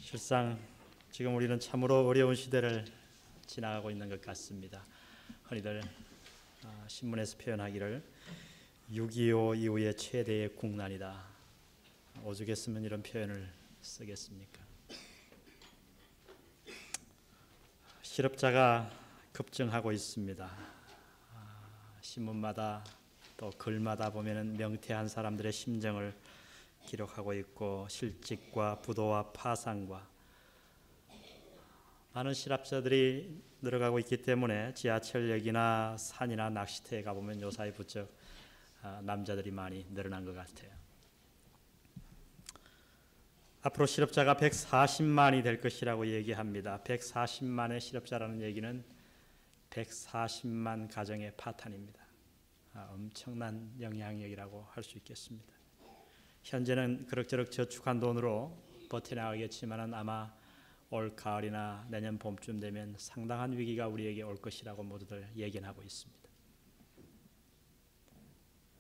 실상 지금 우리는 참으로 어려운 시대를 지나가고 있는 것 같습니다. 흔히들 신문에서 표현하기를 6.25 이후의 최대의 국난이다. 오죽했으면 이런 표현을 쓰겠습니까? 실업자가 급증하고 있습니다. 신문마다 또 글마다 보면은 명태한 사람들의 심정을 기록하고 있고 실직과 부도와 파산과 많은 실업자들이 늘어가고 있기 때문에 지하철역이나 산이나 낚시터에 가보면 요사이 부쩍 남자들이 많이 늘어난 것 같아요. 앞으로 실업자가 140만이 될 것이라고 얘기합니다. 140만의 실업자라는 얘기는 140만 가정의 파탄입니다. 엄청난 영향력이라고 할 수 있겠습니다. 현재는 그럭저럭 저축한 돈으로 버텨나가겠지만 아마 올 가을이나 내년 봄쯤 되면 상당한 위기가 우리에게 올 것이라고 모두들 예견하고 있습니다.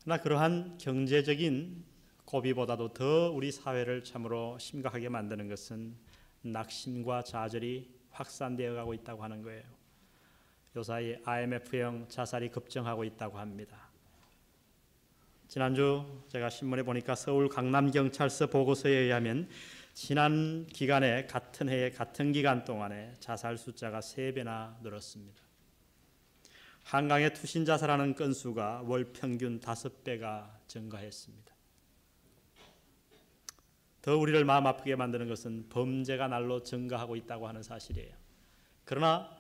그러나 그러한 경제적인 고비보다도 더 우리 사회를 참으로 심각하게 만드는 것은 낙심과 좌절이 확산되어 가고 있다고 하는 거예요. 요사이 IMF형 자살이 급증하고 있다고 합니다. 지난주 제가 신문에 보니까 서울 강남경찰서 보고서에 의하면 지난 기간에 같은 해에 같은 기간 동안에 자살 숫자가 3배나 늘었습니다. 한강의 투신 자살하는 건수가 월 평균 5배가 증가했습니다. 더 우리를 마음 아프게 만드는 것은 범죄가 날로 증가하고 있다고 하는 사실이에요. 그러나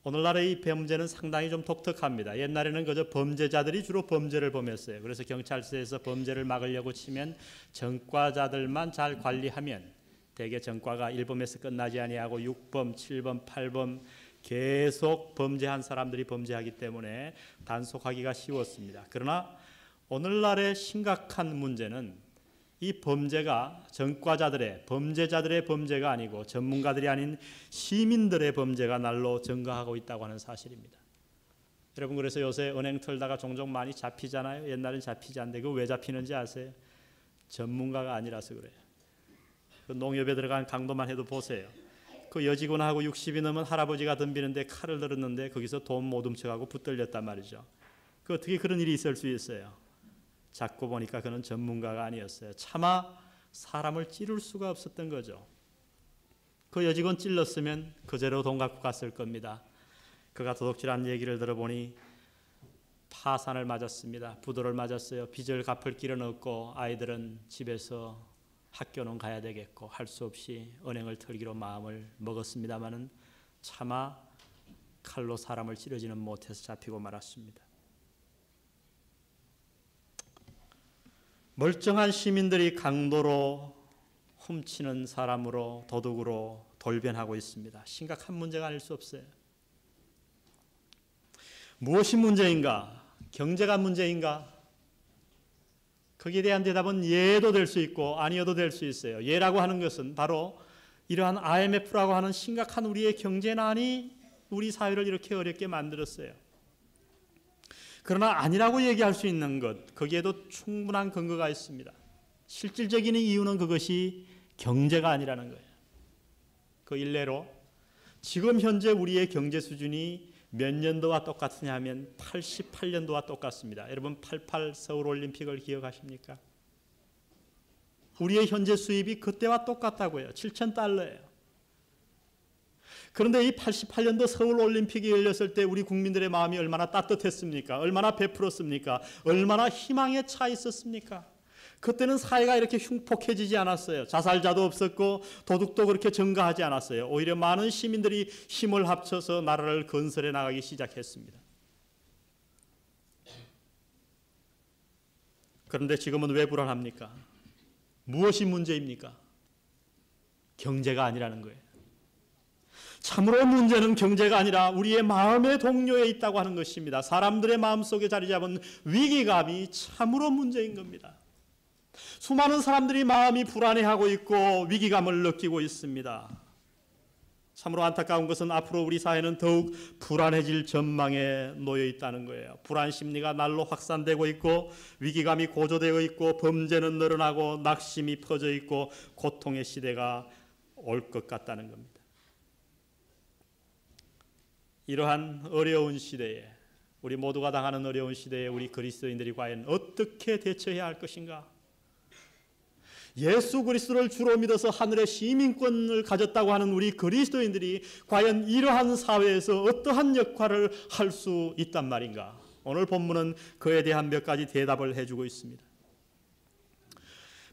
오늘날의 이 범죄는 상당히 좀 독특합니다. 옛날에는 그저 범죄자들이 주로 범죄를 범했어요. 그래서 경찰서에서 범죄를 막으려고 치면 전과자들만 잘 관리하면 대개 전과가 1범에서 끝나지 아니하고 6범, 7범, 8범 계속 범죄한 사람들이 범죄하기 때문에 단속하기가 쉬웠습니다. 그러나 오늘날의 심각한 문제는 이 범죄가 전과자들의 범죄자들의 범죄가 아니고 전문가들이 아닌 시민들의 범죄가 날로 증가하고 있다고 하는 사실입니다. 여러분 그래서 요새 은행 털다가 종종 많이 잡히잖아요. 옛날엔 잡히지 않는데 그거 왜 잡히는지 아세요? 전문가가 아니라서 그래요. 그 농협에 들어간 강도만 해도 보세요. 그 여직원하고 60이 넘은 할아버지가 덤비는데 칼을 들었는데 거기서 돈 못 훔쳐가고 붙들렸단 말이죠. 그 어떻게 그런 일이 있을 수 있어요? 잡고 보니까 그는 전문가가 아니었어요. 차마 사람을 찌를 수가 없었던 거죠. 그 여직원 찔렀으면 그대로 돈 갖고 갔을 겁니다. 그가 도둑질한 얘기를 들어보니 파산을 맞았습니다. 부도를 맞았어요. 빚을 갚을 길은 없고 아이들은 집에서 학교는 가야 되겠고 할 수 없이 은행을 털기로 마음을 먹었습니다마는 차마 칼로 사람을 찌르지는 못해서 잡히고 말았습니다. 멀쩡한 시민들이 강도로 훔치는 사람으로 도둑으로 돌변하고 있습니다. 심각한 문제가 아닐 수 없어요. 무엇이 문제인가? 경제가 문제인가? 거기에 대한 대답은 예도 될 수 있고 아니어도 될 수 있어요. 예라고 하는 것은 바로 이러한 IMF라고 하는 심각한 우리의 경제난이 우리 사회를 이렇게 어렵게 만들었어요. 그러나 아니라고 얘기할 수 있는 것, 거기에도 충분한 근거가 있습니다. 실질적인 이유는 그것이 경제가 아니라는 거예요. 그 일례로 지금 현재 우리의 경제 수준이 몇 년도와 똑같으냐 하면 88년도와 똑같습니다. 여러분 88 서울올림픽을 기억하십니까? 우리의 현재 수입이 그때와 똑같다고요. 7,000달러예요. 그런데 이 88년도 서울올림픽이 열렸을 때 우리 국민들의 마음이 얼마나 따뜻했습니까? 얼마나 베풀었습니까? 얼마나 희망에 차 있었습니까? 그때는 사회가 이렇게 흉폭해지지 않았어요. 자살자도 없었고 도둑도 그렇게 증가하지 않았어요. 오히려 많은 시민들이 힘을 합쳐서 나라를 건설해 나가기 시작했습니다. 그런데 지금은 왜 불안합니까? 무엇이 문제입니까? 경제가 아니라는 거예요. 참으로 문제는 경제가 아니라 우리의 마음의 동요에 있다고 하는 것입니다. 사람들의 마음속에 자리 잡은 위기감이 참으로 문제인 겁니다. 수많은 사람들이 마음이 불안해하고 있고 위기감을 느끼고 있습니다. 참으로 안타까운 것은 앞으로 우리 사회는 더욱 불안해질 전망에 놓여 있다는 거예요. 불안 심리가 날로 확산되고 있고 위기감이 고조되어 있고 범죄는 늘어나고 낙심이 퍼져 있고 고통의 시대가 올 것 같다는 겁니다. 이러한 어려운 시대에, 우리 모두가 당하는 어려운 시대에 우리 그리스도인들이 과연 어떻게 대처해야 할 것인가? 예수 그리스도를 주로 믿어서 하늘의 시민권을 가졌다고 하는 우리 그리스도인들이 과연 이러한 사회에서 어떠한 역할을 할 수 있단 말인가? 오늘 본문은 그에 대한 몇 가지 대답을 해주고 있습니다.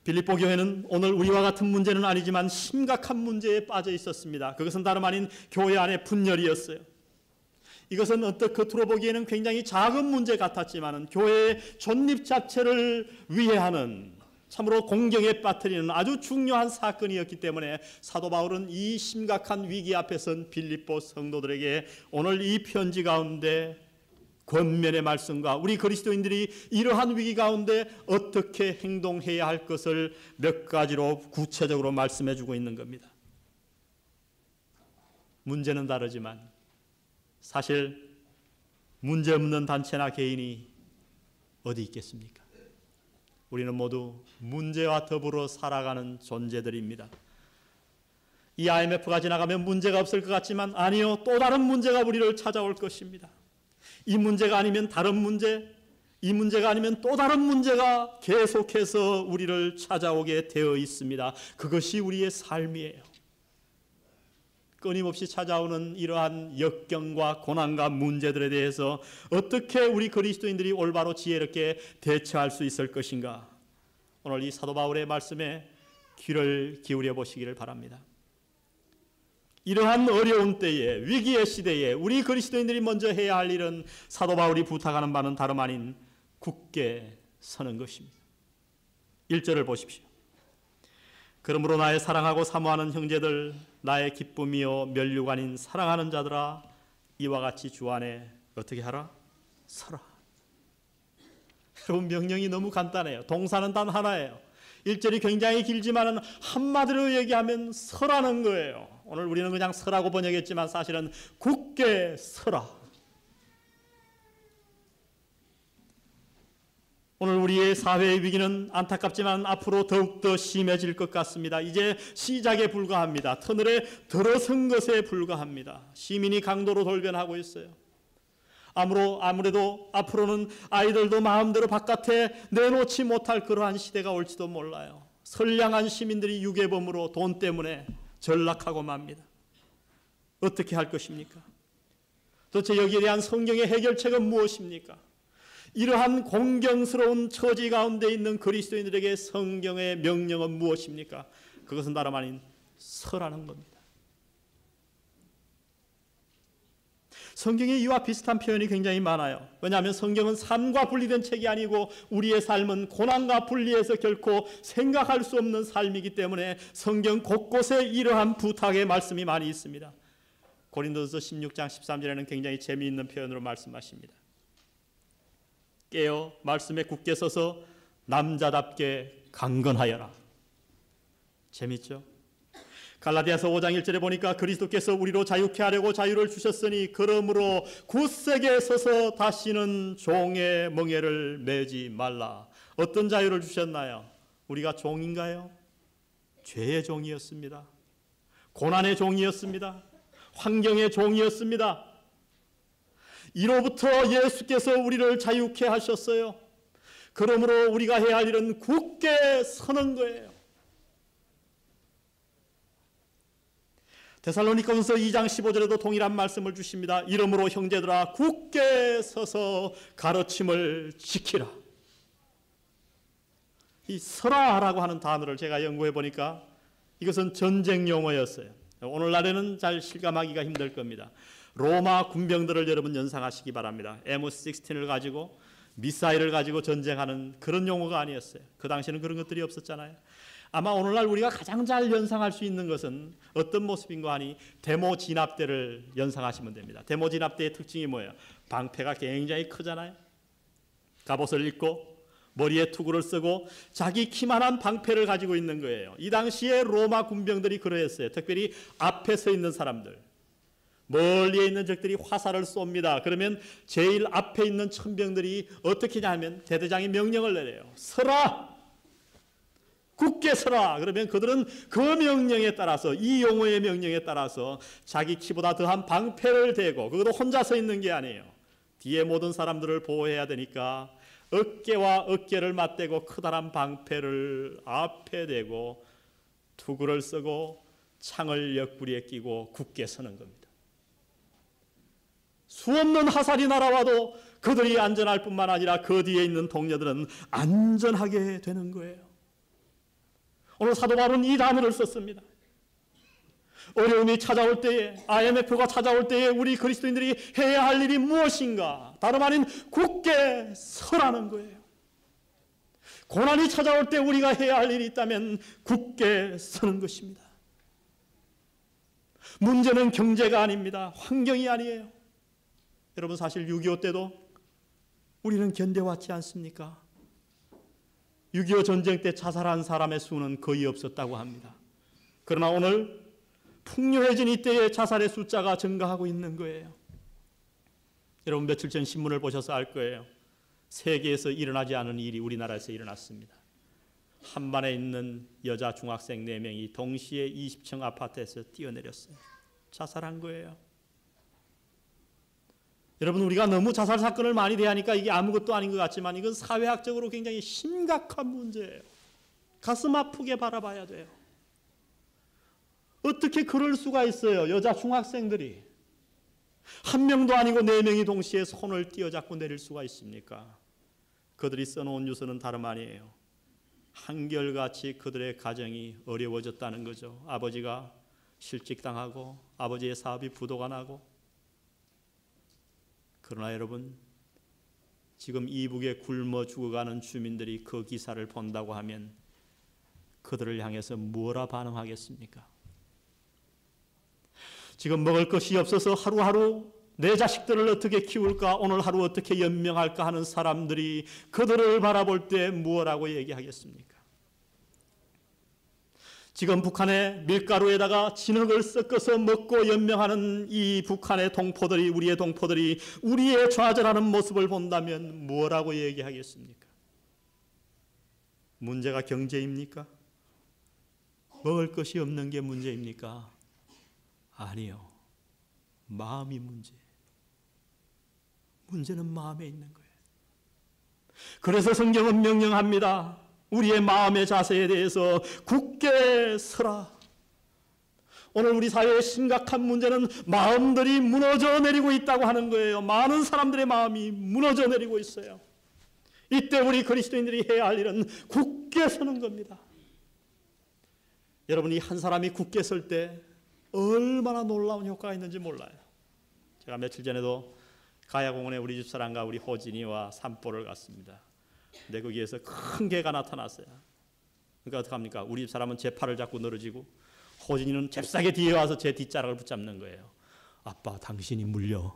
빌립보 교회는 오늘 우리와 같은 문제는 아니지만 심각한 문제에 빠져 있었습니다. 그것은 다름 아닌 교회 안의 분열이었어요. 이것은 언뜻 겉으로 보기에는 굉장히 작은 문제 같았지만 교회의 존립 자체를 위해하는, 참으로 공경에 빠뜨리는 아주 중요한 사건이었기 때문에 사도 바울은 이 심각한 위기 앞에 선 빌립보 성도들에게 오늘 이 편지 가운데 권면의 말씀과 우리 그리스도인들이 이러한 위기 가운데 어떻게 행동해야 할 것을 몇 가지로 구체적으로 말씀해 주고 있는 겁니다. 문제는 다르지만 사실 문제 없는 단체나 개인이 어디 있겠습니까? 우리는 모두 문제와 더불어 살아가는 존재들입니다. 이 IMF가 지나가면 문제가 없을 것 같지만 아니요, 또 다른 문제가 우리를 찾아올 것입니다. 이 문제가 아니면 다른 문제, 이 문제가 아니면 또 다른 문제가 계속해서 우리를 찾아오게 되어 있습니다. 그것이 우리의 삶이에요. 끊임없이 찾아오는 이러한 역경과 고난과 문제들에 대해서 어떻게 우리 그리스도인들이 올바로 지혜롭게 대처할 수 있을 것인가? 오늘 이 사도 바울의 말씀에 귀를 기울여 보시기를 바랍니다. 이러한 어려운 때에, 위기의 시대에 우리 그리스도인들이 먼저 해야 할 일은 사도 바울이 부탁하는 바는 다름 아닌 굳게 서는 것입니다. 1절을 보십시오. 그러므로 나의 사랑하고 사모하는 형제들, 나의 기쁨이요 면류관인 사랑하는 자들아, 이와 같이 주 안에 어떻게 하라? 서라. 여러분, 명령이 너무 간단해요. 동사는 단 하나예요. 1절이 굉장히 길지만 한마디로 얘기하면 서라는 거예요. 오늘 우리는 그냥 서라고 번역했지만 사실은 굳게 서라. 오늘 우리의 사회의 위기는 안타깝지만 앞으로 더욱더 심해질 것 같습니다. 이제 시작에 불과합니다. 터널에 들어선 것에 불과합니다. 시민이 강도로 돌변하고 있어요. 아무래도 앞으로는 아이들도 마음대로 바깥에 내놓지 못할 그러한 시대가 올지도 몰라요. 선량한 시민들이 유괴범으로 돈 때문에 전락하고 맙니다. 어떻게 할 것입니까? 도대체 여기에 대한 성경의 해결책은 무엇입니까? 이러한 공경스러운 처지 가운데 있는 그리스도인들에게 성경의 명령은 무엇입니까? 그것은 다름 아닌 서라는 겁니다. 성경에 이와 비슷한 표현이 굉장히 많아요. 왜냐하면 성경은 삶과 분리된 책이 아니고 우리의 삶은 고난과 분리해서 결코 생각할 수 없는 삶이기 때문에 성경 곳곳에 이러한 부탁의 말씀이 많이 있습니다. 고린도서 16장 13절에는 굉장히 재미있는 표현으로 말씀하십니다. 깨어 말씀에 굳게 서서 남자답게 강건하여라. 재밌죠? 갈라디아서 5장 1절에 보니까 그리스도께서 우리로 자유케 하려고 자유를 주셨으니 그러므로 굳세게 서서 다시는 종의 멍에를 매지 말라. 어떤 자유를 주셨나요? 우리가 종인가요? 죄의 종이었습니다. 고난의 종이었습니다. 환경의 종이었습니다. 이로부터 예수께서 우리를 자유케 하셨어요. 그러므로 우리가 해야 할 일은 굳게 서는 거예요. 데살로니가전서 2장 15절에도 동일한 말씀을 주십니다. 이러므로 형제들아 굳게 서서 가르침을 지키라. 이 서라라고 하는 단어를 제가 연구해 보니까 이것은 전쟁 용어였어요. 오늘날에는 잘 실감하기가 힘들 겁니다. 로마 군병들을 여러분 연상하시기 바랍니다. M16을 가지고 미사일을 가지고 전쟁하는 그런 용어가 아니었어요. 그 당시에는 그런 것들이 없었잖아요. 아마 오늘날 우리가 가장 잘 연상할 수 있는 것은 어떤 모습인가 하니 데모 진압대를 연상하시면 됩니다. 데모 진압대의 특징이 뭐예요? 방패가 굉장히 크잖아요. 갑옷을 입고 머리에 투구를 쓰고 자기 키만한 방패를 가지고 있는 거예요. 이 당시에 로마 군병들이 그러했어요. 특별히 앞에 서 있는 사람들. 멀리에 있는 적들이 화살을 쏩니다. 그러면 제일 앞에 있는 천병들이 어떻게 하냐 하면 대대장이 명령을 내려요. 서라! 굳게 서라. 그러면 그들은 그 명령에 따라서, 이 용어의 명령에 따라서 자기 키보다 더한 방패를 대고, 그것도 혼자 서 있는 게 아니에요. 뒤에 모든 사람들을 보호해야 되니까 어깨와 어깨를 맞대고 커다란 방패를 앞에 대고 투구를 쓰고 창을 옆구리에 끼고 굳게 서는 겁니다. 수없는 화살이 날아와도 그들이 안전할 뿐만 아니라 그 뒤에 있는 동료들은 안전하게 되는 거예요. 오늘 사도 바울은 이 단어를 썼습니다. 어려움이 찾아올 때에, IMF가 찾아올 때에 우리 그리스도인들이 해야 할 일이 무엇인가? 다름 아닌 굳게 서라는 거예요. 고난이 찾아올 때 우리가 해야 할 일이 있다면 굳게 서는 것입니다. 문제는 경제가 아닙니다. 환경이 아니에요. 여러분, 사실 6.25 때도 우리는 견뎌왔지 않습니까? 6.25 전쟁 때 자살한 사람의 수는 거의 없었다고 합니다. 그러나 오늘 풍요해진 이때의 자살의 숫자가 증가하고 있는 거예요. 여러분, 며칠 전 신문을 보셔서 알 거예요. 세계에서 일어나지 않은 일이 우리나라에서 일어났습니다. 한반에 있는 여자 중학생 4명이 동시에 20층 아파트에서 뛰어내렸어요. 자살한 거예요. 여러분, 우리가 너무 자살 사건을 많이 대하니까 이게 아무것도 아닌 것 같지만 이건 사회학적으로 굉장히 심각한 문제예요. 가슴 아프게 바라봐야 돼요. 어떻게 그럴 수가 있어요? 여자 중학생들이 한 명도 아니고 4명이 동시에 손을 띄어잡고 내릴 수가 있습니까? 그들이 써놓은 유서는 다름 아니에요. 한결같이 그들의 가정이 어려워졌다는 거죠. 아버지가 실직당하고 아버지의 사업이 부도가 나고. 그러나 여러분, 지금 이북에 굶어 죽어가는 주민들이 그 기사를 본다고 하면 그들을 향해서 뭐라 반응하겠습니까? 지금 먹을 것이 없어서 하루하루 내 자식들을 어떻게 키울까, 오늘 하루 어떻게 연명할까 하는 사람들이 그들을 바라볼 때 무엇라고 얘기하겠습니까? 지금 북한의 밀가루에다가 진흙을 섞어서 먹고 연명하는 이 북한의 동포들이, 우리의 동포들이 우리의 좌절하는 모습을 본다면 뭐라고 얘기하겠습니까? 문제가 경제입니까? 먹을 것이 없는 게 문제입니까? 아니요. 마음이 문제예요. 문제는 마음에 있는 거예요. 그래서 성경은 명령합니다. 우리의 마음의 자세에 대해서 굳게 서라. 오늘 우리 사회의 심각한 문제는 마음들이 무너져 내리고 있다고 하는 거예요. 많은 사람들의 마음이 무너져 내리고 있어요. 이때 우리 그리스도인들이 해야 할 일은 굳게 서는 겁니다. 여러분이 한 사람이 굳게 설 때 얼마나 놀라운 효과가 있는지 몰라요. 제가 며칠 전에도 가야공원에 우리 집사람과 우리 호진이와 산보를 갔습니다. 근데 거기에서 큰 개가 나타났어요. 그러니까 어떡합니까? 우리 집사람은 제 팔을 잡고 늘어지고 호진이는 잽싸게 뒤에 와서 제 뒷자락을 붙잡는 거예요. 아빠, 당신이 물려.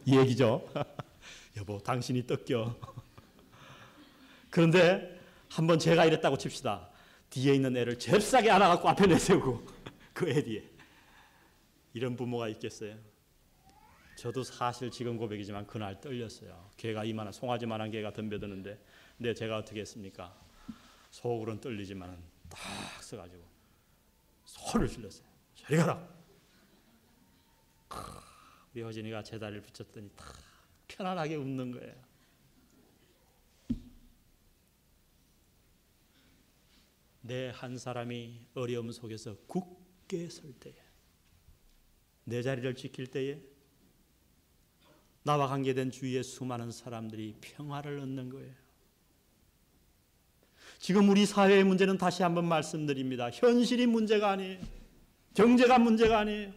이 얘기죠. 여보, 당신이 뜯겨. 그런데 한번 제가 이랬다고 칩시다. 뒤에 있는 애를 잽싸게 안아갖고 앞에 내세우고 그 애 뒤에. 이런 부모가 있겠어요? 저도 사실 지금 고백이지만 그날 떨렸어요. 개가 이만한, 송아지만한 개가 덤벼드는데, 근데 제가 어떻게 했습니까? 속으로는 떨리지만 딱 서가지고 소리를 질렀어요. 저리 가라. 우리 허진이가 제 다리를 붙였더니 다 편안하게 웃는 거예요. 내 한 사람이 어려움 속에서 굳게 설 때에, 내 자리를 지킬 때에 나와 관계된 주위의 수많은 사람들이 평화를 얻는 거예요. 지금 우리 사회의 문제는 다시 한번 말씀드립니다. 현실이 문제가 아니에요. 경제가 문제가 아니에요.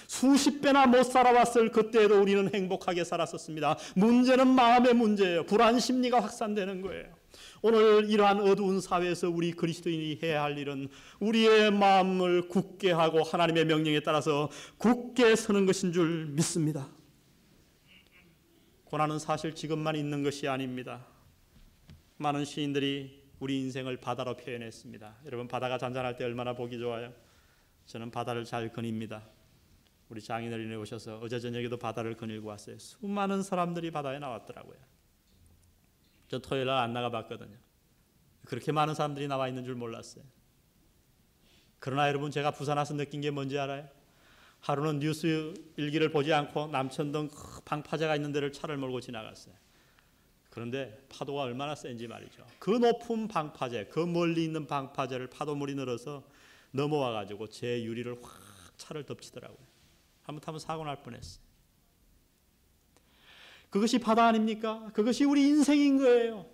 수십 배나 못 살아왔을 그때에도 우리는 행복하게 살았었습니다. 문제는 마음의 문제예요. 불안 심리가 확산되는 거예요. 오늘 이러한 어두운 사회에서 우리 그리스도인이 해야 할 일은 우리의 마음을 굳게 하고 하나님의 명령에 따라서 굳게 서는 것인 줄 믿습니다. 고난은 사실 지금만 있는 것이 아닙니다. 많은 시인들이 우리 인생을 바다로 표현했습니다. 여러분, 바다가 잔잔할 때 얼마나 보기 좋아요? 저는 바다를 잘 거닙니다. 우리 장인어른이 오셔서 어제 저녁에도 바다를 거닐고 왔어요. 수많은 사람들이 바다에 나왔더라고요. 저 토요일 날 안 나가봤거든요. 그렇게 많은 사람들이 나와 있는 줄 몰랐어요. 그러나 여러분, 제가 부산 와서 느낀 게 뭔지 알아요? 하루는 뉴스 일기를 보지 않고 남천동 방파제가 있는 데를 차를 몰고 지나갔어요. 그런데 파도가 얼마나 센지 말이죠. 그 높은 방파제, 그 멀리 있는 방파제를 파도물이 늘어서 넘어와 가지고 제 유리를 확 차를 덮치더라고요. 잘못하면 사고 날 뻔했어요. 그것이 바다 아닙니까? 그것이 우리 인생인 거예요.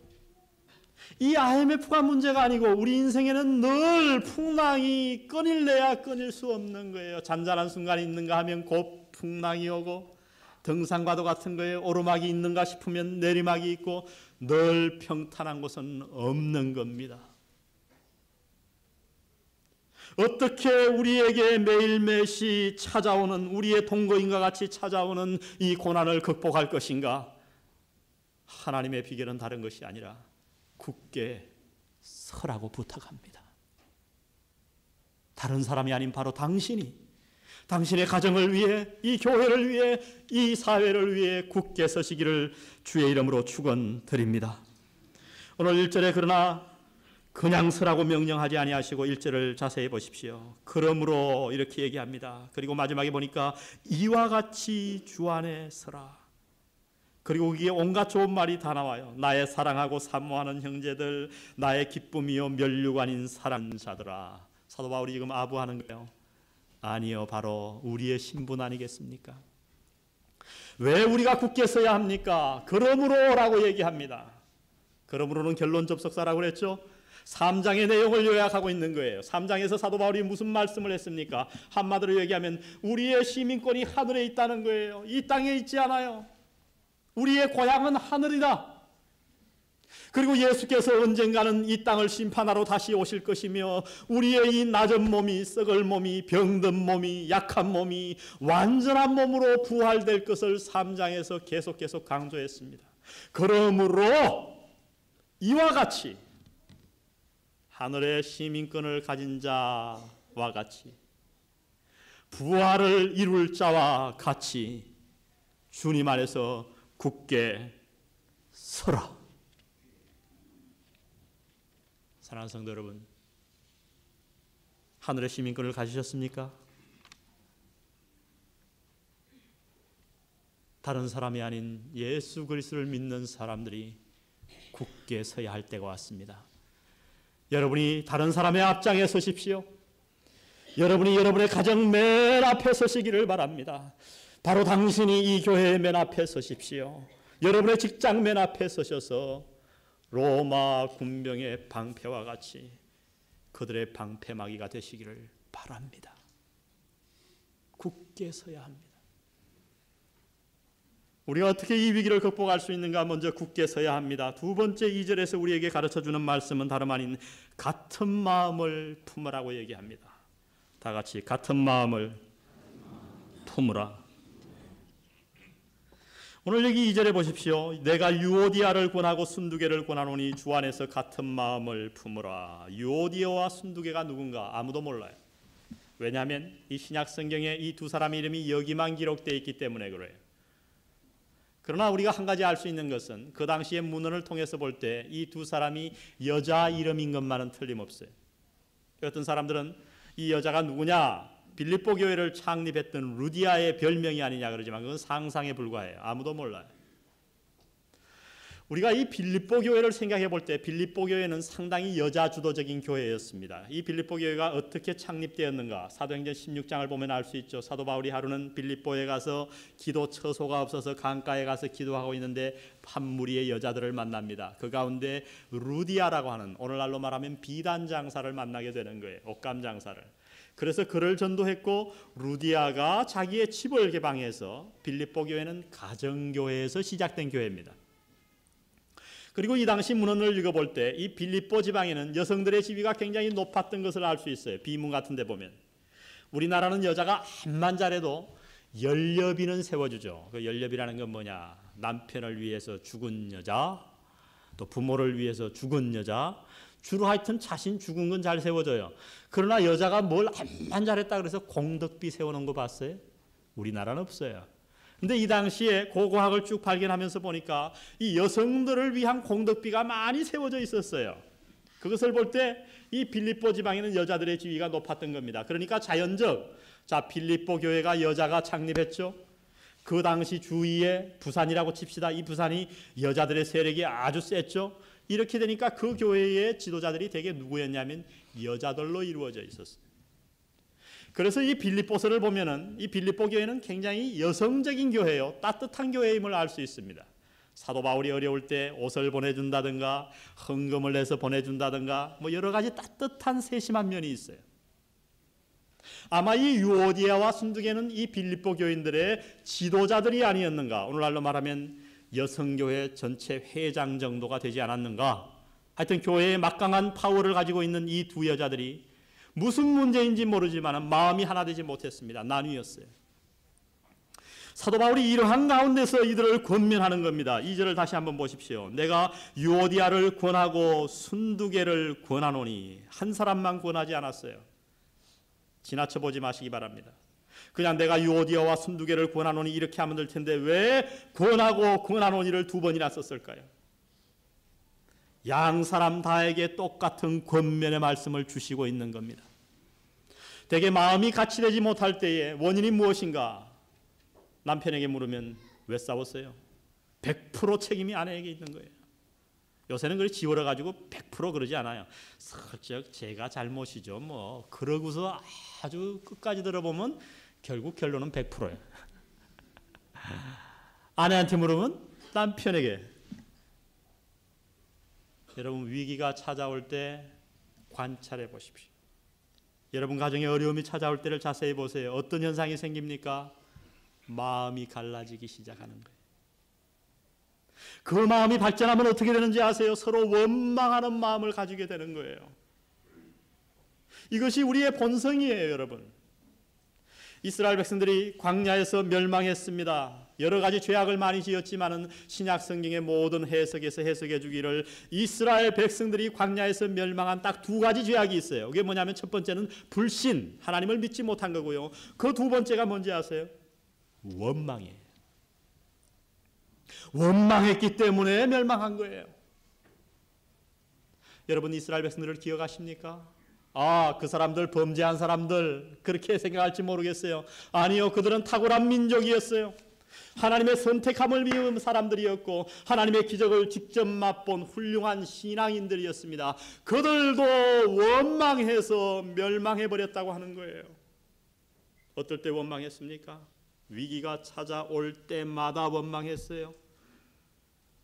이 IMF가 문제가 아니고 우리 인생에는 늘 풍랑이 끊일래야 끊일 수 없는 거예요. 잔잔한 순간이 있는가 하면 곧 풍랑이 오고, 등산과도 같은 거예요. 오르막이 있는가 싶으면 내리막이 있고, 늘 평탄한 곳은 없는 겁니다. 어떻게 우리에게 매일매일 찾아오는, 우리의 동거인과 같이 찾아오는 이 고난을 극복할 것인가? 하나님의 비결은 다른 것이 아니라 굳게 서라고 부탁합니다. 다른 사람이 아닌 바로 당신이 당신의 가정을 위해, 이 교회를 위해, 이 사회를 위해 굳게 서시기를 주의 이름으로 축원드립니다. 오늘 1절에 그러나 그냥 서라고 명령하지 아니하시고 1절을 자세히 보십시오. 그러므로 이렇게 얘기합니다. 그리고 마지막에 보니까 이와 같이 주 안에 서라. 그리고 이게 온갖 좋은 말이 다 나와요. 나의 사랑하고 사모하는 형제들, 나의 기쁨이요 면류관인 사랑자들아. 사도 바울이 지금 아부하는 거예요. 아니요, 바로 우리의 신분 아니겠습니까? 왜 우리가 굳게 서야 합니까? 그러므로라고 얘기합니다. 그러므로는 결론 접속사라고 그랬죠. 3장의 내용을 요약하고 있는 거예요. 3장에서 사도 바울이 무슨 말씀을 했습니까? 한마디로 얘기하면 우리의 시민권이 하늘에 있다는 거예요. 이 땅에 있지 않아요. 우리의 고향은 하늘이다. 그리고 예수께서 언젠가는 이 땅을 심판하러 다시 오실 것이며 우리의 이 낮은 몸이, 썩을 몸이, 병든 몸이, 약한 몸이 완전한 몸으로 부활될 것을 3장에서 계속 강조했습니다. 그러므로 이와 같이 하늘의 시민권을 가진 자와 같이, 부활을 이룰 자와 같이 주님 안에서 굳게 서라. 사랑하는 성도 여러분, 하늘의 시민권을 가지셨습니까? 다른 사람이 아닌 예수 그리스도를 믿는 사람들이 굳게 서야 할 때가 왔습니다. 여러분이 다른 사람의 앞장에 서십시오. 여러분이 여러분의 가정 맨 앞에 서시기를 바랍니다. 바로 당신이 이 교회의 맨 앞에 서십시오. 여러분의 직장 맨 앞에 서셔서 로마 군병의 방패와 같이 그들의 방패막이가 되시기를 바랍니다. 굳게 서야 합니다. 우리가 어떻게 이 위기를 극복할 수 있는가? 먼저 굳게 서야 합니다. 두 번째 2절에서 우리에게 가르쳐주는 말씀은 다름 아닌 같은 마음을 품으라고 얘기합니다. 다 같이 같은 마음을 품으라. 오늘 여기 2절에 보십시오. 내가 유오디아를 권하고 순두개를 권하노니 주 안에서 같은 마음을 품으라. 유오디아와 순두개가 누군가 아무도 몰라요. 왜냐하면 이 신약 성경에 이 두 사람의 이름이 여기만 기록되어 있기 때문에 그래요. 그러나 우리가 한 가지 알 수 있는 것은 그 당시의 문헌을 통해서 볼 때 이 두 사람이 여자 이름인 것만은 틀림없어요. 어떤 사람들은 이 여자가 누구냐? 빌립보 교회를 창립했던 루디아의 별명이 아니냐 그러지만 그건 상상에 불과해요. 아무도 몰라요. 우리가 이 빌립보 교회를 생각해 볼 때 빌립보 교회는 상당히 여자 주도적인 교회였습니다. 이 빌립보 교회가 어떻게 창립되었는가? 사도행전 16장을 보면 알 수 있죠. 사도 바울이 하루는 빌립보에 가서 기도 처소가 없어서 강가에 가서 기도하고 있는데 한 무리의 여자들을 만납니다. 그 가운데 루디아라고 하는, 오늘날로 말하면 비단 장사를 만나게 되는 거예요. 옷감 장사를. 그래서 그를 전도했고 루디아가 자기의 집을 개방해서 빌립보 교회는 가정교회에서 시작된 교회입니다. 그리고 이 당시 문헌을 읽어볼 때 이 빌립보 지방에는 여성들의 지위가 굉장히 높았던 것을 알 수 있어요. 비문 같은 데 보면. 우리나라는 여자가 암만 잘해도 연료비는 세워주죠. 그 연료비라는 건 뭐냐? 남편을 위해서 죽은 여자, 또 부모를 위해서 죽은 여자, 주로 하여튼 자신 죽은 건 잘 세워져요. 그러나 여자가 뭘 암만 잘했다 그래서 공덕비 세우는 거 봤어요? 우리나라는 없어요. 근데 이 당시에 고고학을 쭉 발견하면서 보니까 이 여성들을 위한 공덕비가 많이 세워져 있었어요. 그것을 볼 때 이 빌립보 지방에는 여자들의 지위가 높았던 겁니다. 그러니까 자, 빌립보 교회가 여자가 창립했죠. 그 당시 주위에 부산이라고 칩시다. 이 부산이 여자들의 세력이 아주 셌죠. 이렇게 되니까 그 교회의 지도자들이 대개 누구였냐면 여자들로 이루어져 있었어요. 그래서 이 빌립보서를 보면은 이 빌립보 교회는 굉장히 여성적인 교회요, 따뜻한 교회임을 알 수 있습니다. 사도 바울이 어려울 때 옷을 보내준다든가 헌금을 내서 보내준다든가 뭐 여러 가지 따뜻한 세심한 면이 있어요. 아마 이 유오디아와 순두계는 이 빌립보 교인들의 지도자들이 아니었는가, 오늘날로 말하면 여성교회 전체 회장 정도가 되지 않았는가. 하여튼 교회의 막강한 파워를 가지고 있는 이 두 여자들이 무슨 문제인지 모르지만 마음이 하나 되지 못했습니다. 나뉘었어요. 사도 바울이 이러한 가운데서 이들을 권면하는 겁니다. 2절을 다시 한번 보십시오. 내가 유오디아를 권하고 순두계를 권하노니, 한 사람만 권하지 않았어요. 지나쳐 보지 마시기 바랍니다. 그냥 내가 유오디아와 순두계를 권하노니 이렇게 하면 될 텐데 왜 권하고 권하노니를 두 번이나 썼을까요? 양 사람 다에게 똑같은 권면의 말씀을 주시고 있는 겁니다. 대개 마음이 같이 되지 못할 때에 원인이 무엇인가? 남편에게 물으면 왜 싸웠어요? 100% 책임이 아내에게 있는 거예요. 요새는 그렇게 지워려가지고 100% 그러지 않아요. 슬쩍 제가 잘못이죠. 뭐 그러고서 아주 끝까지 들어보면 결국 결론은 100%예요. 아내한테 물으면 남편에게. 여러분, 위기가 찾아올 때 관찰해 보십시오. 여러분 가정에 어려움이 찾아올 때를 자세히 보세요. 어떤 현상이 생깁니까? 마음이 갈라지기 시작하는 거예요. 그 마음이 발전하면 어떻게 되는지 아세요? 서로 원망하는 마음을 가지게 되는 거예요. 이것이 우리의 본성이에요, 여러분. 이스라엘 백성들이 광야에서 멸망했습니다. 여러 가지 죄악을 많이 지었지만은 신약 성경의 모든 해석에서 해석해 주기를 이스라엘 백성들이 광야에서 멸망한 딱 두 가지 죄악이 있어요. 그게 뭐냐면 첫 번째는 불신, 하나님을 믿지 못한 거고요. 그 두 번째가 뭔지 아세요? 원망이에요. 원망했기 때문에 멸망한 거예요. 여러분, 이스라엘 백성들을 기억하십니까? 그 사람들 범죄한 사람들 그렇게 생각할지 모르겠어요. 아니요, 그들은 탁월한 민족이었어요. 하나님의 선택함을 믿은 사람들이었고 하나님의 기적을 직접 맛본 훌륭한 신앙인들이었습니다. 그들도 원망해서 멸망해버렸다고 하는 거예요. 어떨 때 원망했습니까? 위기가 찾아올 때마다 원망했어요.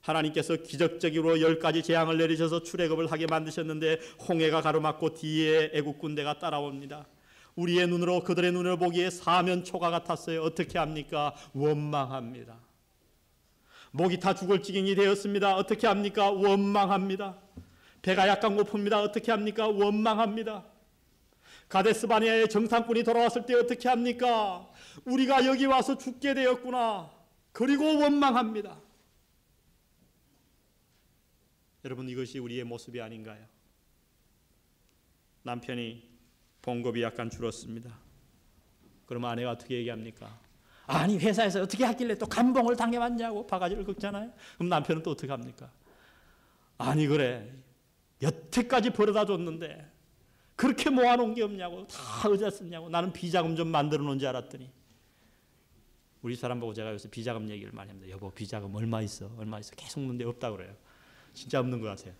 하나님께서 기적적으로 10가지 재앙을 내리셔서 출애굽을 하게 만드셨는데 홍해가 가로막고 뒤에 애국 군대가 따라옵니다. 우리의 눈으로 그들의 눈을 보기에 사면초가 같았어요. 어떻게 합니까? 원망합니다. 목이 타 죽을 지경이 되었습니다. 어떻게 합니까? 원망합니다. 배가 약간 고픕니다. 어떻게 합니까? 원망합니다. 가데스바네아의 정탐꾼이 돌아왔을 때 어떻게 합니까? 우리가 여기 와서 죽게 되었구나. 그리고 원망합니다. 여러분, 이것이 우리의 모습이 아닌가요? 남편이 봉급이 약간 줄었습니다. 그러면 아내가 어떻게 얘기합니까? 아니, 회사에서 어떻게 하길래 또 감봉을 당해왔냐고 바가지를 긁잖아요. 그럼 남편은 또 어떻게 합니까? 아니, 그래, 여태까지 벌어다 줬는데 그렇게 모아놓은 게 없냐고, 다 어디다 썼냐고, 나는 비자금 좀 만들어 놓은 줄 알았더니. 우리 사람 보고 제가 요새 비자금 얘기를 많이 합니다. 여보, 비자금 얼마 있어? 얼마 있어? 계속 묻는데 없다고 그래요. 진짜 없는 것 같아요.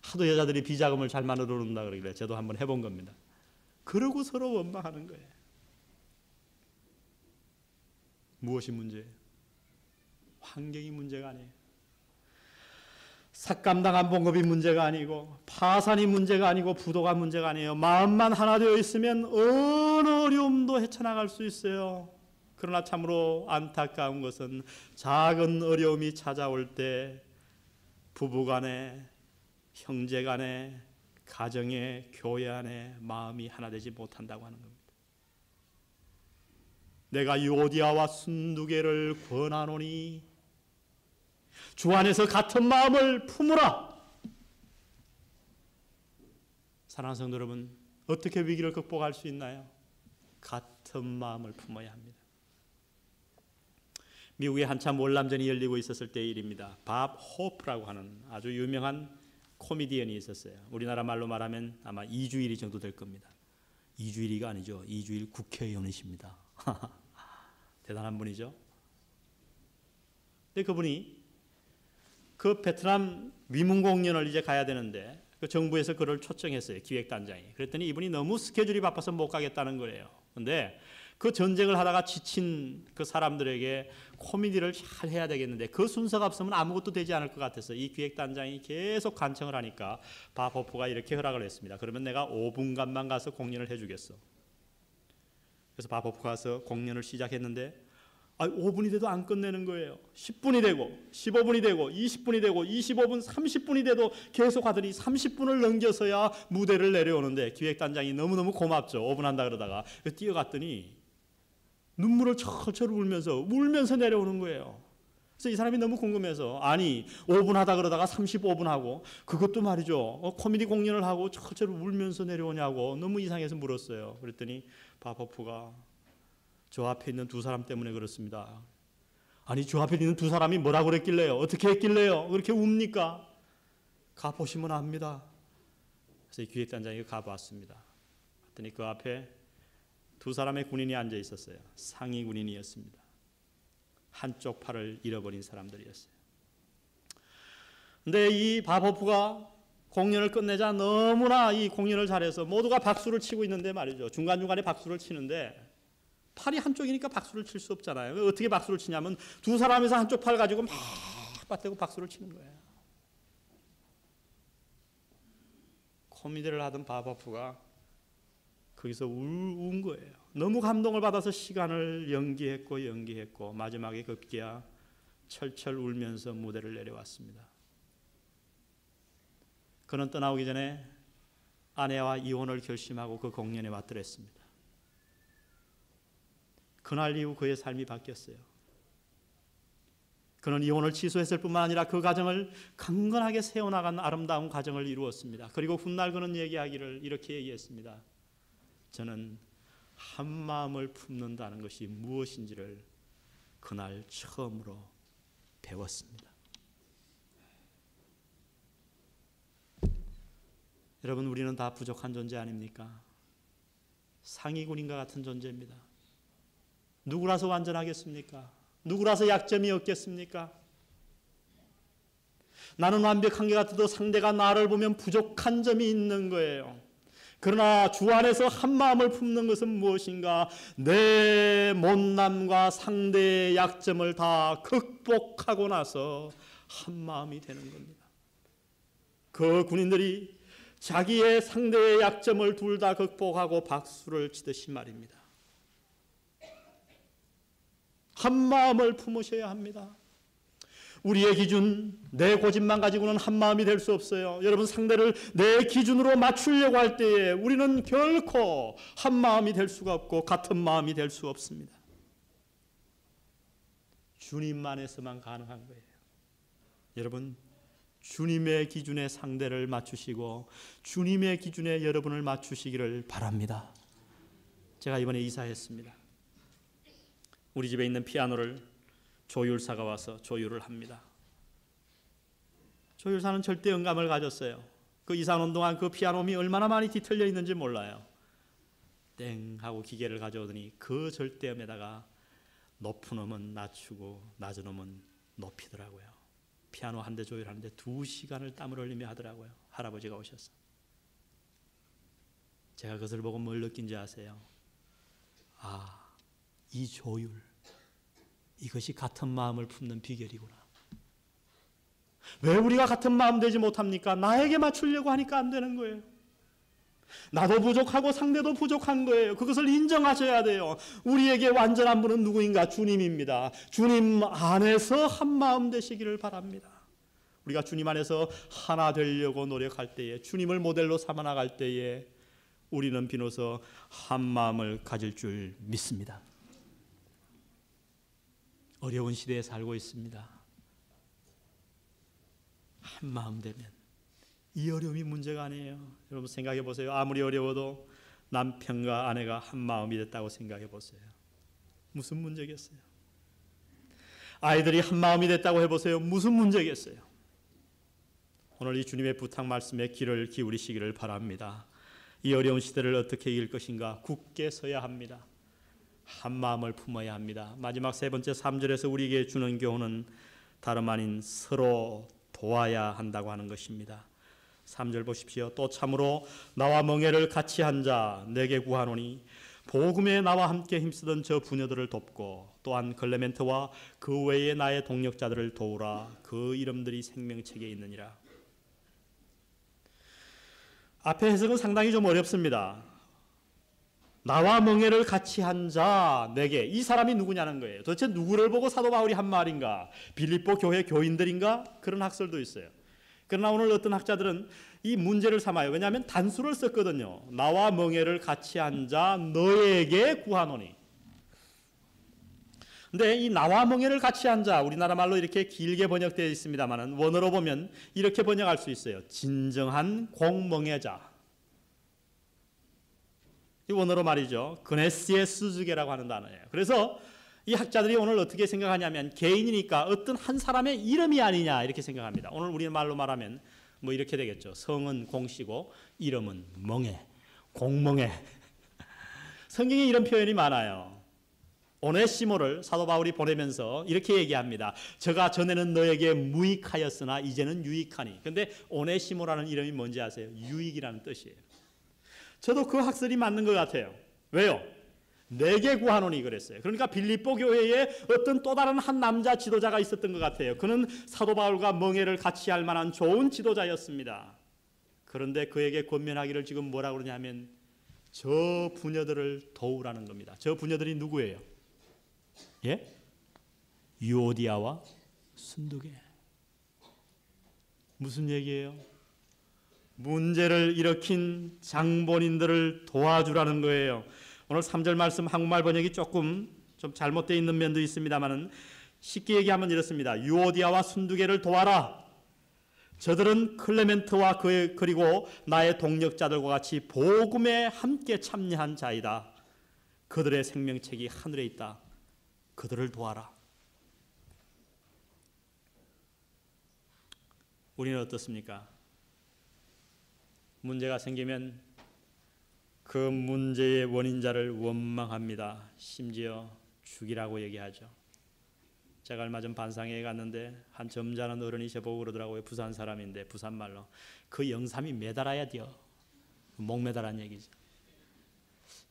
하도 여자들이 비자금을 잘 만들어 놓는다 그러길래 저도 한번 해본 겁니다. 그러고 서로 원망하는 거예요. 무엇이 문제예요? 환경이 문제가 아니에요. 삭감당한 봉급이 문제가 아니고 파산이 문제가 아니고 부도가 문제가 아니에요. 마음만 하나 되어 있으면 어느 어려움도 헤쳐나갈 수 있어요. 그러나 참으로 안타까운 것은 작은 어려움이 찾아올 때 부부간에, 형제간에, 가정에, 교회 안에 마음이 하나 되지 못한다고 하는 겁니다. 내가 유오디아와 순두계를 권하노니 주 안에서 같은 마음을 품으라. 사랑하는 성도 여러분, 어떻게 위기를 극복할 수 있나요? 같은 마음을 품어야 합니다. 미국에 한참 월남전이 열리고 있었을 때의 일입니다. 밥 호프라고 하는 아주 유명한 코미디언이 있었어요. 우리나라 말로 말하면 아마 이주일이 정도 될 겁니다. 이주일이가 아니죠. 이주일 국회의원이십니다. 대단한 분이죠. 근데 그분이 그 베트남 위문공연을 이제 가야 되는데 그 정부에서 그를 초청했어요. 기획단장이. 그랬더니 이분이 너무 스케줄이 바빠서 못 가겠다는 거예요. 근데 그 전쟁을 하다가 지친 그 사람들에게 코미디를 잘 해야 되겠는데 그 순서가 없으면 아무것도 되지 않을 것 같아서 이 기획단장이 계속 간청을 하니까 바포프가 이렇게 허락을 했습니다. 그러면 내가 5분간만 가서 공연을 해주겠어. 그래서 바포프가 가서 공연을 시작했는데 5분이 돼도 안 끝내는 거예요. 10분이 되고 15분이 되고 20분이 되고 25분 30분이 돼도 계속 하더니 30분을 넘겨서야 무대를 내려오는데 기획단장이 너무너무 고맙죠. 5분 한다 그러다가 뛰어갔더니 눈물을 철철 울면서 내려오는 거예요. 그래서 이 사람이 너무 궁금해서 아니 5분 하다 그러다가 35분 하고 그것도 말이죠. 코미디 공연을 하고 철철 울면서 내려오냐고 너무 이상해서 물었어요. 그랬더니 바포프가 저 앞에 있는 두 사람 때문에 그렇습니다. 아니 저 앞에 있는 두 사람이 뭐라고 그랬길래요? 어떻게 했길래요? 그렇게 웁니까? 가보시면 압니다. 그래서 이 기획단장이 가보았습니다. 그랬더니 그 앞에 두 사람의 군인이 앉아 있었어요. 상위 군인이었습니다. 한쪽 팔을 잃어버린 사람들이었어요. 근데 이 바포프가 공연을 끝내자 너무나 이 공연을 잘해서 모두가 박수를 치고 있는데 말이죠. 중간중간에 박수를 치는데 팔이 한쪽이니까 박수를 칠 수 없잖아요. 어떻게 박수를 치냐면 두 사람에서 한쪽 팔 가지고 막 맞대고 박수를 치는 거예요. 코미디를 하던 바포프가 거기서 운 거예요. 너무 감동을 받아서 시간을 연기했고 마지막에 급기야 철철 울면서 무대를 내려왔습니다. 그는 떠나오기 전에 아내와 이혼을 결심하고 그 공연에 왔더랬습니다. 그날 이후 그의 삶이 바뀌었어요. 그는 이혼을 취소했을 뿐만 아니라 그 가정을 강건하게 세워나간 아름다운 가정을 이루었습니다. 그리고 훗날 그는 이렇게 얘기했습니다. 저는 한 마음을 품는다는 것이 무엇인지를 그날 처음으로 배웠습니다. 여러분, 우리는 다 부족한 존재 아닙니까? 상위군인과 같은 존재입니다. 누구라서 완전하겠습니까? 누구라서 약점이 없겠습니까? 나는 완벽한 것 같아도 상대가 나를 보면 부족한 점이 있는 거예요. 그러나 주 안에서 한 마음을 품는 것은 무엇인가? 내 못남과 상대의 약점을 다 극복하고 나서 한 마음이 되는 겁니다. 그 군인들이 자기의 상대의 약점을 둘 다 극복하고 박수를 치듯이 말입니다. 한 마음을 품으셔야 합니다. 우리의 기준, 내 고집만 가지고는 한 마음이 될 수 없어요. 여러분, 상대를 내 기준으로 맞추려고 할 때에 우리는 결코 한 마음이 될 수가 없고 같은 마음이 될 수 없습니다. 주님 안에서만 가능한 거예요. 여러분, 주님의 기준에 상대를 맞추시고 주님의 기준에 여러분을 맞추시기를 바랍니다. 제가 이번에 이사했습니다. 우리 집에 있는 피아노를 조율사가 와서 조율을 합니다. 조율사는 절대 영감을 가졌어요. 그 이사 오는 동안 그 피아노음이 얼마나 많이 뒤틀려 있는지 몰라요. 땡 하고 기계를 가져오더니 그 절대음에다가 높은 음은 낮추고 낮은 음은 높이더라고요. 피아노 한 대 조율하는데 2시간을 땀을 흘리며 하더라고요. 할아버지가 오셔서. 제가 그것을 보고 뭘 느낀지 아세요? 이 조율, 이것이 같은 마음을 품는 비결이구나. 왜 우리가 같은 마음 되지 못합니까? 나에게 맞추려고 하니까 안 되는 거예요. 나도 부족하고 상대도 부족한 거예요. 그것을 인정하셔야 돼요. 우리에게 완전한 분은 누구인가? 주님입니다. 주님 안에서 한 마음 되시기를 바랍니다. 우리가 주님 안에서 하나 되려고 노력할 때에, 주님을 모델로 삼아 나갈 때에 우리는 비로소 한 마음을 가질 줄 믿습니다. 어려운 시대에 살고 있습니다. 한 마음 되면 이 어려움이 문제가 아니에요. 여러분 생각해 보세요. 아무리 어려워도 남편과 아내가 한 마음이 됐다고 생각해 보세요. 무슨 문제겠어요? 아이들이 한 마음이 됐다고 해보세요. 무슨 문제겠어요? 오늘 이 주님의 부탁 말씀에 귀를 기울이시기를 바랍니다. 이 어려운 시대를 어떻게 이길 것인가? 굳게 서야 합니다. 한 마음을 품어야 합니다. 마지막 세 번째 3절에서 우리에게 주는 교훈은 다름 아닌 서로 도와야 한다고 하는 것입니다. 3절 보십시오. 또 참으로 나와 멍에를 같이 한 자 내게 구하노니 복음에 나와 함께 힘쓰던 저 부녀들을 돕고 또한 클레멘트와 그 외의 나의 동력자들을 도우라. 그 이름들이 생명책에 있느니라. 앞에 해석은 상당히 좀 어렵습니다. 나와 멍에를 같이 한 자 내게, 이 사람이 누구냐는 거예요. 도대체 누구를 보고 사도 바울이 한 말인가? 빌립보 교회 교인들인가? 그런 학설도 있어요. 그러나 오늘 어떤 학자들은 이 문제를 삼아요. 왜냐하면 단수를 썼거든요. 나와 멍에를 같이 한 자 너에게 구하노니. 근데 이 나와 멍에를 같이 한 자, 우리나라 말로 이렇게 길게 번역되어 있습니다만 원어로 보면 이렇게 번역할 수 있어요. 진정한 공멍애자. 이 원어로 말이죠. 그네스의 수즈게라고 하는 단어예요. 그래서 이 학자들이 오늘 어떻게 생각하냐면 개인이니까 어떤 한 사람의 이름이 아니냐 이렇게 생각합니다. 오늘 우리 말로 말하면 뭐 이렇게 되겠죠. 성은 공씨고 이름은 멍에, 공멍에. 성경에 이런 표현이 많아요. 오네시모를 사도 바울이 보내면서 이렇게 얘기합니다. 저가 전에는 너에게 무익하였으나 이제는 유익하니. 근데 오네시모라는 이름이 뭔지 아세요? 유익이라는 뜻이에요. 저도 그 학설이 맞는 것 같아요. 왜요? 내게 구하노니 그랬어요. 그러니까 빌립보 교회에 어떤 또 다른 한 남자 지도자가 있었던 것 같아요. 그는 사도 바울과 멍에를 같이 할 만한 좋은 지도자였습니다. 그런데 그에게 권면하기를 지금 뭐라고 그러냐면 저 부녀들을 도우라는 겁니다. 저 부녀들이 누구예요? 예? 유오디아와 순두계. 무슨 얘기예요? 문제를 일으킨 장본인들을 도와주라는 거예요. 오늘 3절 말씀 한국말 번역이 조금 좀 잘못되어 있는 면도 있습니다만 쉽게 얘기하면 이렇습니다. 유오디아와 순두계를 도와라. 저들은 클레멘트와 그리고 나의 동력자들과 같이 복음에 함께 참여한 자이다. 그들의 생명책이 하늘에 있다. 그들을 도와라. 우리는 어떻습니까? 문제가 생기면 그 문제의 원인자를 원망합니다. 심지어 죽이라고 얘기하죠. 제가 얼마 전 반상회에 갔는데 한 점잖은 어른이 저보고 그러더라고요. 부산 사람인데 부산말로 그 영삼이 매달아야 돼요. 목 매달란 얘기죠.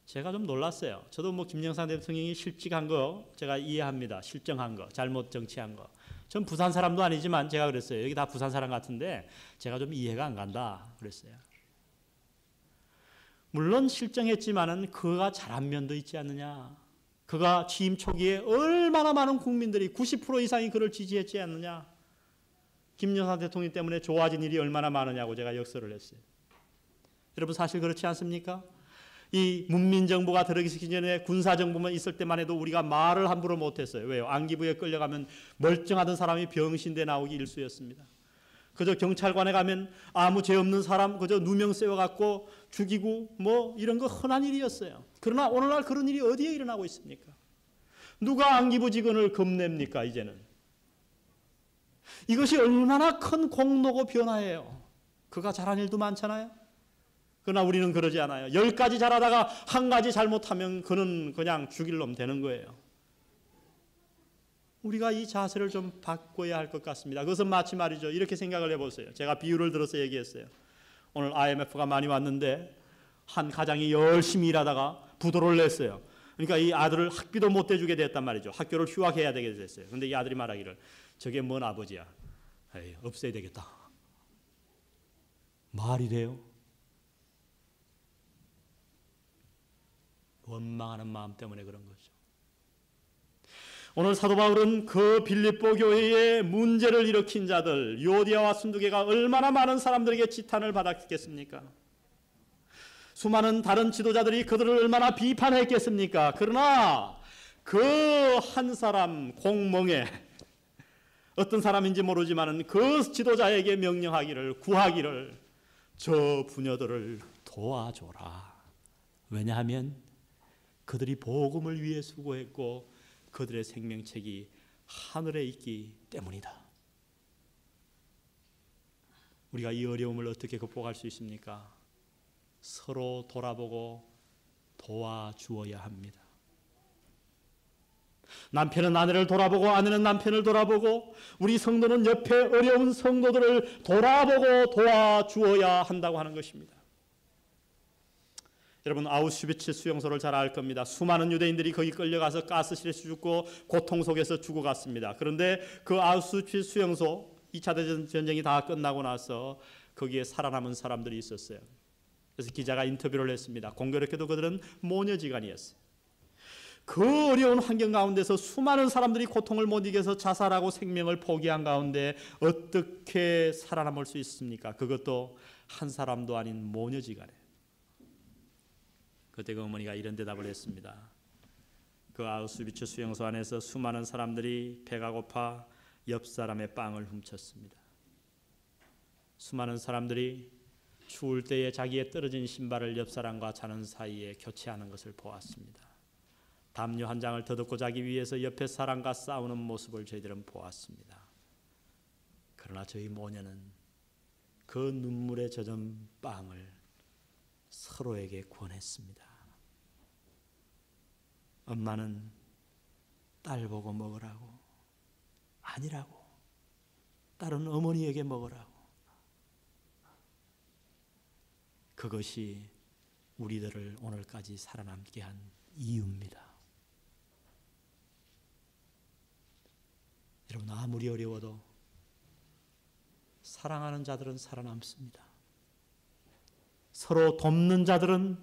제가 좀 놀랐어요. 저도 뭐 김영삼 대통령이 실직한 거 제가 이해합니다. 실정한 거, 잘못 정치한 거. 전 부산 사람도 아니지만 제가 그랬어요. 여기 다 부산 사람 같은데 제가 좀 이해가 안 간다 그랬어요. 물론 실정했지만은 그가 잘한 면도 있지 않느냐. 그가 취임 초기에 얼마나 많은 국민들이 90% 이상이 그를 지지했지 않느냐. 김영삼 대통령 때문에 좋아진 일이 얼마나 많으냐고 제가 역설을 했어요. 여러분 사실 그렇지 않습니까? 이 문민정부가 들어가기 전에 군사정부만 있을 때만 해도 우리가 말을 함부로 못했어요. 왜요? 안기부에 끌려가면 멀쩡하던 사람이 병신대 나오기 일쑤였습니다. 그저 경찰관에 가면 아무 죄 없는 사람 그저 누명 세워갖고 죽이고 뭐 이런 거 흔한 일이었어요. 그러나 오늘날 그런 일이 어디에 일어나고 있습니까? 누가 안기부 직원을 겁냅니까 이제는? 이것이 얼마나 큰 공로고 변화예요. 그가 잘한 일도 많잖아요. 그러나 우리는 그러지 않아요. 10가지 잘하다가 한 가지 잘못하면 그는 그냥 죽일 놈 되는 거예요. 우리가 이 자세를 좀 바꿔야 할 것 같습니다. 그것은 마치 말이죠. 이렇게 생각을 해보세요. 제가 비유를 들어서 얘기했어요. 오늘 IMF가 많이 왔는데 한 가장이 열심히 일하다가 부도를 냈어요. 그러니까 이 아들을 학비도 못 대주게 됐단 말이죠. 학교를 휴학해야 되게 됐어요. 그런데 이 아들이 말하기를 저게 뭔 아버지야. 에이, 없애야 되겠다. 말이 돼요? 원망하는 마음 때문에 그런 거죠. 오늘 사도 바울은 그 빌립보 교회에 문제를 일으킨 자들 유오디아와 순두계가 얼마나 많은 사람들에게 지탄을 받았겠습니까? 수많은 다른 지도자들이 그들을 얼마나 비판했겠습니까? 그러나 그 한 사람 공멍에 어떤 사람인지 모르지만 그 지도자에게 명령하기를 구하기를 저 부녀들을 도와줘라. 왜냐하면 그들이 복음을 위해 수고했고 그들의 생명책이 하늘에 있기 때문이다. 우리가 이 어려움을 어떻게 극복할 수 있습니까? 서로 돌아보고 도와주어야 합니다. 남편은 아내를 돌아보고 아내는 남편을 돌아보고 우리 성도는 옆에 어려운 성도들을 돌아보고 도와주어야 한다고 하는 것입니다. 여러분, 아우슈비츠 수용소를 잘 알 겁니다. 수많은 유대인들이 거기 끌려가서 가스실에서 죽고 고통 속에서 죽어갔습니다. 그런데 그 아우슈비츠 수용소 2차 대전 전쟁이 다 끝나고 나서 거기에 살아남은 사람들이 있었어요. 그래서 기자가 인터뷰를 했습니다. 공교롭게도 그들은 모녀지간이었어요. 그 어려운 환경 가운데서 수많은 사람들이 고통을 못 이겨서 자살하고 생명을 포기한 가운데 어떻게 살아남을 수 있습니까? 그것도 한 사람도 아닌 모녀지간에. 그때 그 어머니가 이런 대답을 했습니다. 그 아우슈비츠 수용소 안에서 수많은 사람들이 배가 고파 옆 사람의 빵을 훔쳤습니다. 수많은 사람들이 추울 때에 자기의 떨어진 신발을 옆 사람과 자는 사이에 교체하는 것을 보았습니다. 담요 한 장을 더듬고 자기 위해서 옆에 사람과 싸우는 모습을 저희들은 보았습니다. 그러나 저희 모녀는 그 눈물에 젖은 빵을 서로에게 권했습니다. 엄마는 딸 보고 먹으라고, 아니라고. 딸은 어머니에게 먹으라고. 그것이 우리들을 오늘까지 살아남게 한 이유입니다. 여러분, 아무리 어려워도 사랑하는 자들은 살아남습니다. 서로 돕는 자들은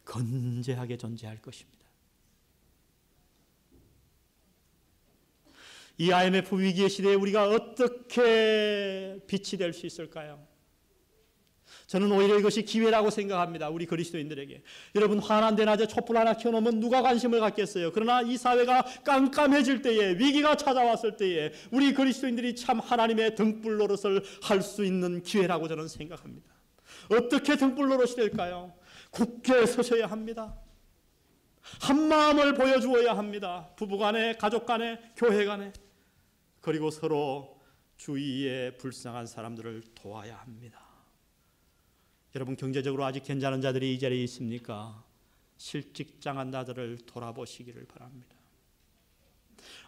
건재하게 존재할 것입니다. 이 IMF 위기의 시대에 우리가 어떻게 빛이 될 수 있을까요? 저는 오히려 이것이 기회라고 생각합니다. 우리 그리스도인들에게. 여러분, 환한 대낮에 촛불 하나 켜놓으면 누가 관심을 갖겠어요? 그러나 이 사회가 깜깜해질 때에, 위기가 찾아왔을 때에 우리 그리스도인들이 참 하나님의 등불 노릇을 할 수 있는 기회라고 저는 생각합니다. 어떻게 등불 노릇이 될까요? 굳게 서셔야 합니다. 한 마음을 보여주어야 합니다. 부부간에, 가족간에, 교회간에. 그리고 서로 주위에 불쌍한 사람들을 도와야 합니다. 여러분, 경제적으로 아직 괜찮은 자들이 이 자리에 있습니까? 실직장한 자들을 돌아보시기를 바랍니다.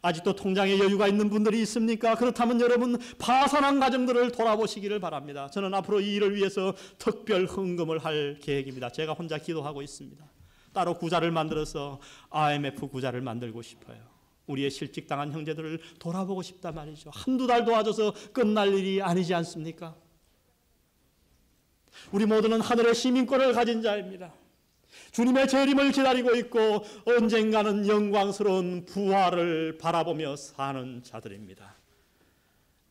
아직도 통장에 여유가 있는 분들이 있습니까? 그렇다면 여러분, 파산한 가정들을 돌아보시기를 바랍니다. 저는 앞으로 이 일을 위해서 특별 헌금을 할 계획입니다. 제가 혼자 기도하고 있습니다. 따로 구자를 만들어서 IMF 구자를 만들고 싶어요. 우리의 실직당한 형제들을 돌아보고 싶단 말이죠. 한두 달 도와줘서 끝날 일이 아니지 않습니까? 우리 모두는 하늘의 시민권을 가진 자입니다. 주님의 재림을 기다리고 있고 언젠가는 영광스러운 부활을 바라보며 사는 자들입니다.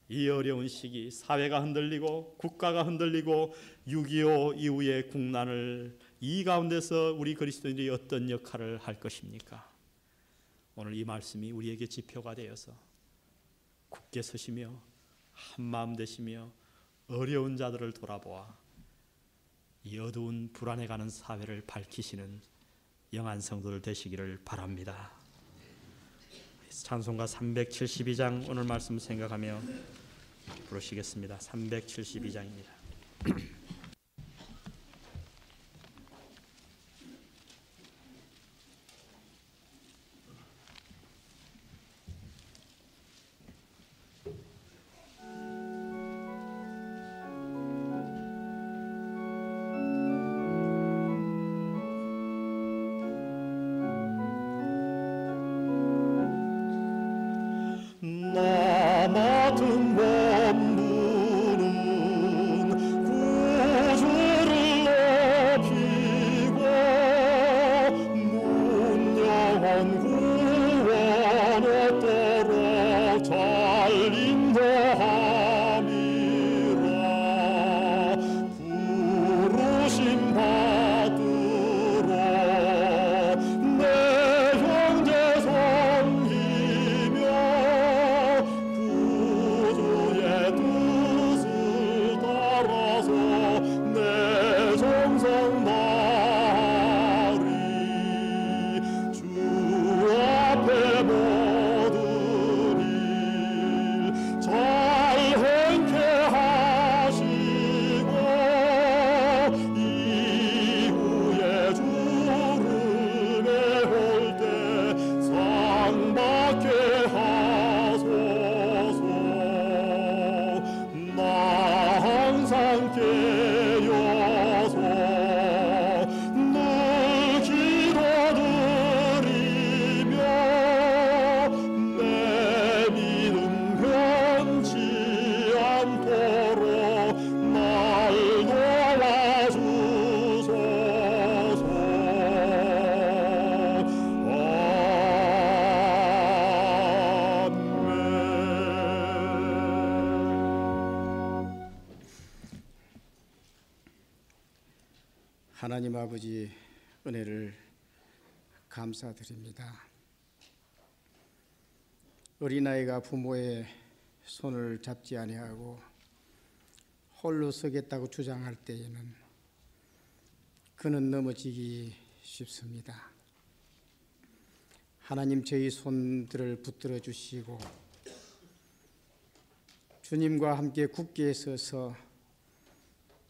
이 어려운 시기, 사회가 흔들리고 국가가 흔들리고 6.25 이후의 국난을 이 가운데서 우리 그리스도인들이 어떤 역할을 할 것입니까? 오늘 이 말씀이 우리에게 지표가 되어서 굳게 서시며 한마음 되시며 어려운 자들을 돌아보아 이 어두운 불안해가는 사회를 밝히시는 영한 성도들 되시기를 바랍니다. 찬송가 372장 오늘 말씀 생각하며 부르시겠습니다. 372장입니다. 나 맡은 원부는 하나님 아버지 은혜를 감사드립니다. 어린아이가 부모의 손을 잡지 아니하고 홀로 서겠다고 주장할 때에는 그는 넘어지기 쉽습니다. 하나님 저희 손들을 붙들어 주시고 주님과 함께 굳게 서서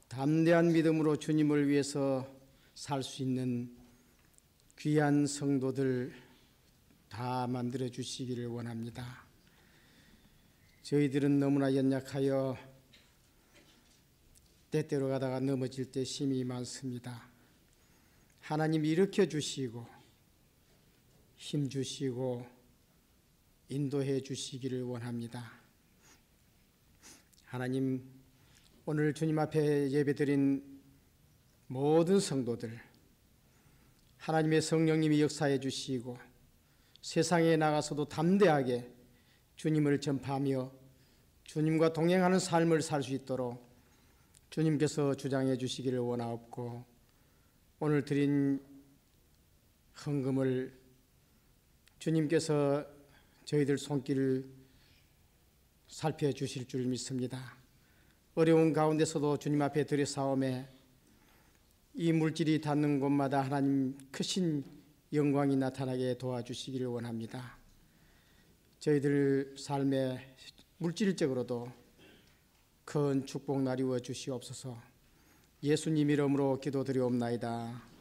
담대한 믿음으로 주님을 위해서 살 수 있는 귀한 성도들 다 만들어 주시기를 원합니다. 저희들은 너무나 연약하여 때때로 가다가 넘어질 때 힘이 많습니다. 하나님 일으켜 주시고 힘 주시고 인도해 주시기를 원합니다. 하나님, 오늘 주님 앞에 예배드린 모든 성도들 하나님의 성령님이 역사해 주시고 세상에 나가서도 담대하게 주님을 전파하며 주님과 동행하는 삶을 살 수 있도록 주님께서 주장해 주시기를 원하옵고, 오늘 드린 헌금을 주님께서 저희들 손길을 살펴주실 줄 믿습니다. 어려운 가운데서도 주님 앞에 드려싸움에 이 물질이 닿는 곳마다 하나님 크신 영광이 나타나게 도와주시기를 원합니다. 저희들 삶에 물질적으로도 큰 축복 나리워 주시옵소서. 예수님 이름으로 기도드리옵나이다.